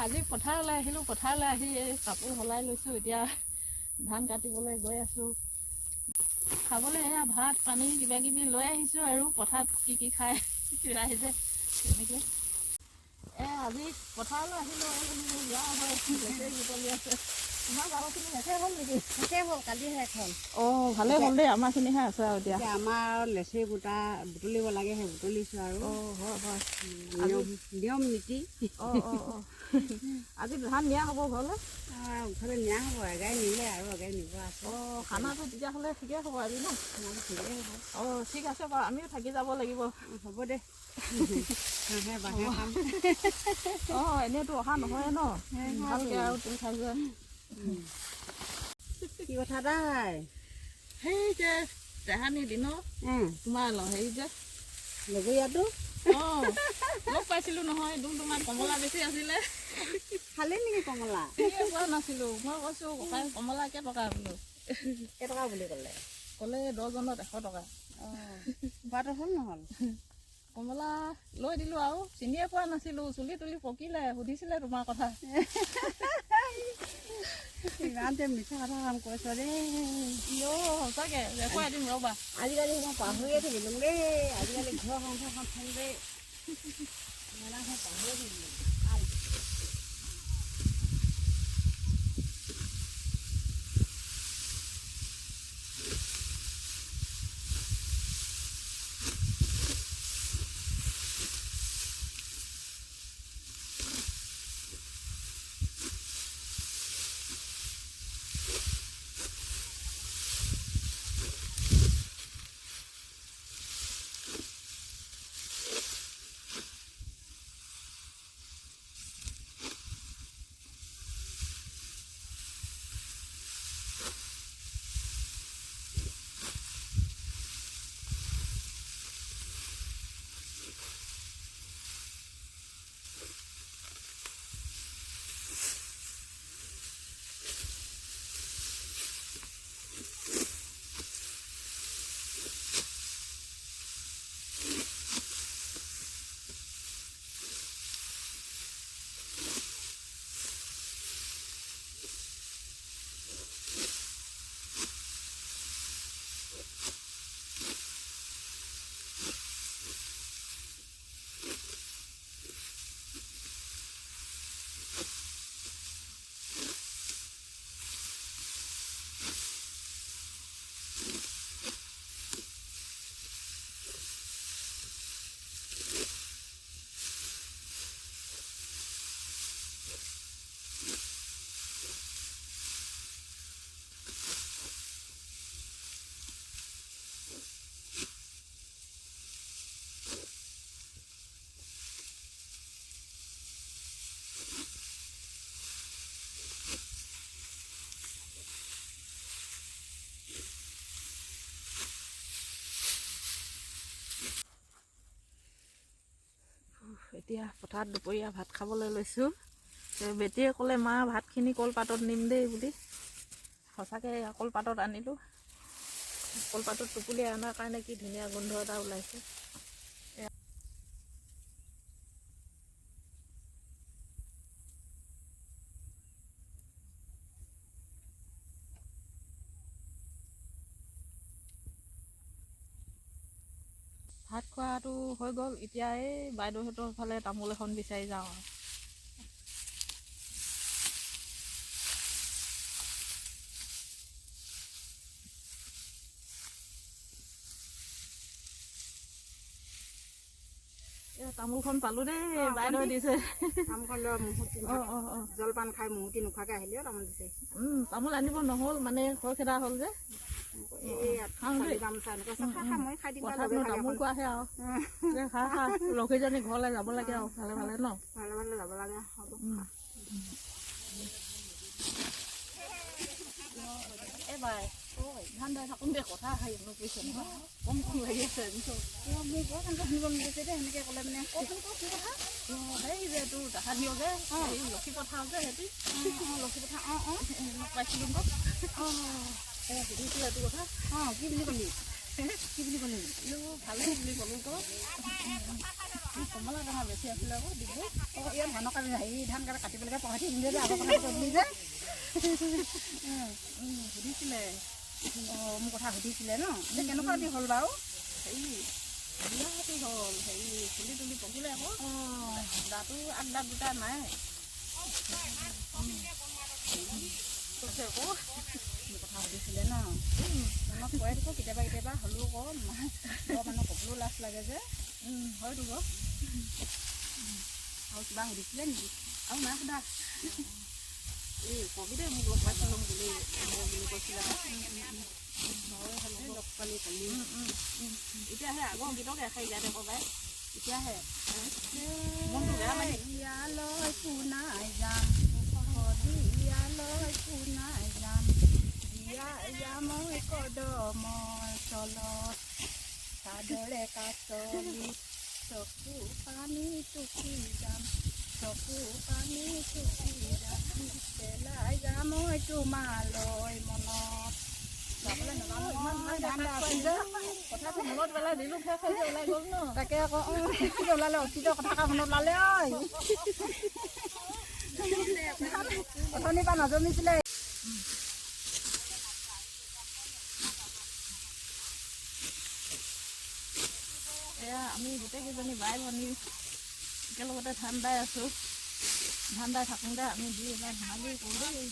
আজি পথাৰলৈ আহিলোঁ, পথাৰলৈ আহি কাপোৰ সলাই লৈছোঁ। এতিয়া ধান কাটিবলৈ গৈ আছোঁ। খাবলৈ এয়া ভাত পানী কিবা কিবি লৈ আহিছোঁ আৰু পথাৰত কি খায় ৰাইজে তেনেকৈ। আজি পথাৰলৈ আহিলোঁ যোৱা হয় বুটলি আছে। তোমাৰ বাৰখিনি শেষে হ'ল নেকি? শেষে হ'ল, কালি শেষ হ'ল। অঁ ভালেই হ'ল দেই, আমাৰখিনিহে আছে আৰু এতিয়া। আমাৰ লেচেৰি বুটলিব লাগে, সেই বুটলিছোঁ আৰু। অঁ হয় হয়, নিয়ম নীতি। অঁ আজি ধান নিয়া হ'ব ঘৰলৈ? ঘৰলৈ নিয়া হ'ব, এগাড়ী নিলে আৰু এগাড়ী নিব আছে। অঁ খানাটো তেতিয়াহ'লে ঠিকেই হ'ব আজি ন? ঠিকেই হ'ব। অঁ ঠিক আছে বাৰু, আমিও থাকি যাব লাগিব। হ'ব দে। হাঁহে বাঁহে খাম। অঁ এনেইতো অহা নহয় ন, ভালকৈ আৰু তুমি খাইছে। কি কথা তাই? সেই যে তেহানি দিনৰ তোমাৰ হেৰি যে লগৰীয়াটো অঁ লগ পাইছিলোঁ নহয়, তোমাৰ কমলা বেছি আছিলে। খালি নেকি কমলা? পোৱা নাছিলোঁ। মই কৈছোঁ ককাই কমলা কেইটকা বোলো। কেইটকা বুলি ক'লে? ক'লে দহজনত 100 টকা। অঁ খোৱাটো হ'ল নহ'ল? কমলা লৈ দিলোঁ আৰু চিনিয়ে পোৱা নাছিলোঁ। চুলি তুলি পকিলে, সুধিছিলে তোমাৰ কথা। ইমান যে মিছা কথা কাম কৰিছ দেই। সঁচাকৈ দেখুৱাই দিম ৰ'বা। আজিকালি মই পাহৰিয়ে থাকিলোঁ দেই। আজিকালি ঘৰ সংসাৰখন থ'ম দেই। পাহৰিয়ে থাকিলোঁ। এতিয়া পথাৰত দুপৰীয়া ভাত খাবলৈ লৈছোঁ। বেটীয়ে ক'লে মা ভাতখিনি কলপাতত নিম দেই বুলি। সঁচাকৈ কলপাতত আনিলোঁ। কলপাতত টোপুলি অনাৰ কাৰণে কি ধুনীয়া গোন্ধ এটা ওলাইছে। ভাত খোৱাটো হৈ গ'ল। এতিয়া এই বাইদেউহঁতৰ ফালে তামোল এখন বিচাৰি যাওঁ আৰু। তামোলখন পালোঁ দেই, বাইদেউ দিছে। তামোলখন লৈ জলপান খাই মুহুতি নোখোৱাকৈ আহিলেও তামোল দিছে। তামোল আনিব নহ'ল মানে খৰখেদা হ'ল যে। তামোল খোৱাহে আৰু খা লক্ষীজনী ঘৰলৈ যাব লাগে আৰু ভালে ভালে ন, ভালে ভালে যাব লাগে। হ'ব এবাৰ ধান দাই থাকোঁ দে কথা হেৰি নকৰিছে নহয়, কম লাগি আছে। মোক বৰ কামটো শুনিব নিদিছে দেই, সেনেকৈ ক'লে মানে সেই যে তোৰ তাহাঁতিও যে লক্ষী পথাৰ যে সিহঁতি লক্ষী পথাৰ লগ পাইছিলোঁ মোক। সুধিছিলে এইটো কথা। কি বুলি ক'লি? কি বুলি ক'লি ভালেই বুলি ক'লো আকৌ কমলা টেঙা বেছি আছিলে আকৌ দিব ইয়াত ধানৰ কাৰণে হেৰি ধান কাটিবলৈকে পঢ়াই থাকিলে যে আগৰ কথা কৈছিলি যে সুধিছিলে অঁ মোৰ কথা সুধিছিলে ন এতিয়া কেনেকুৱা দি হ'ল বাৰু হেৰি বিয়াহাতি হ'ল হেৰি চুলি তুলি পকিলে আকৌ অঁ দাঁতো আগদাঁত দুটা নাই কৈছে আকৌ মোৰ কথা সুধিছিলে ন মই কৈ থাকোঁ কেতিয়াবা কেতিয়াবা হ'লেও আকৌ মানুহ ক'বলৈও লাজ লাগে যে হয়তো গো আৰু কিবা সুধিছিলে নেকি আৰু নাই সোধা এই কবি দে মোক লগ পাইছিলোঁ বুলি কৈছিলে লগ পালি কালি এতিয়াহে আগৰ গীতকে এখাই গাই দে কবাই এতিয়াহে মনটো বেয়া লাগে ইয়ালৈ পুনাই যাম ইয়ালৈ পুনাই যাম মই কদমৰ তলত চাদৰে কাচলি চকু পানী টুকি যাম পেলাই যাম মই তোমালৈ মনত যাবলৈ নাজানো ইমান ধান আছিল যে কথাটো মনত পেলাই দিলোঁ খাই ওলাই গ'ল ন তাকে আকৌ ওলালে অতীতৰ কথা মনত ওলালে ঐ অথনিৰ পৰা নজমিছিলে এয়া আমি গোটেইকেইজনী বাই ভনী একেলগতে ধান দাই আছোঁ ধান দাই থাকোঁতে আমি দুই এবাৰ ধেমালি কৰোঁ দেই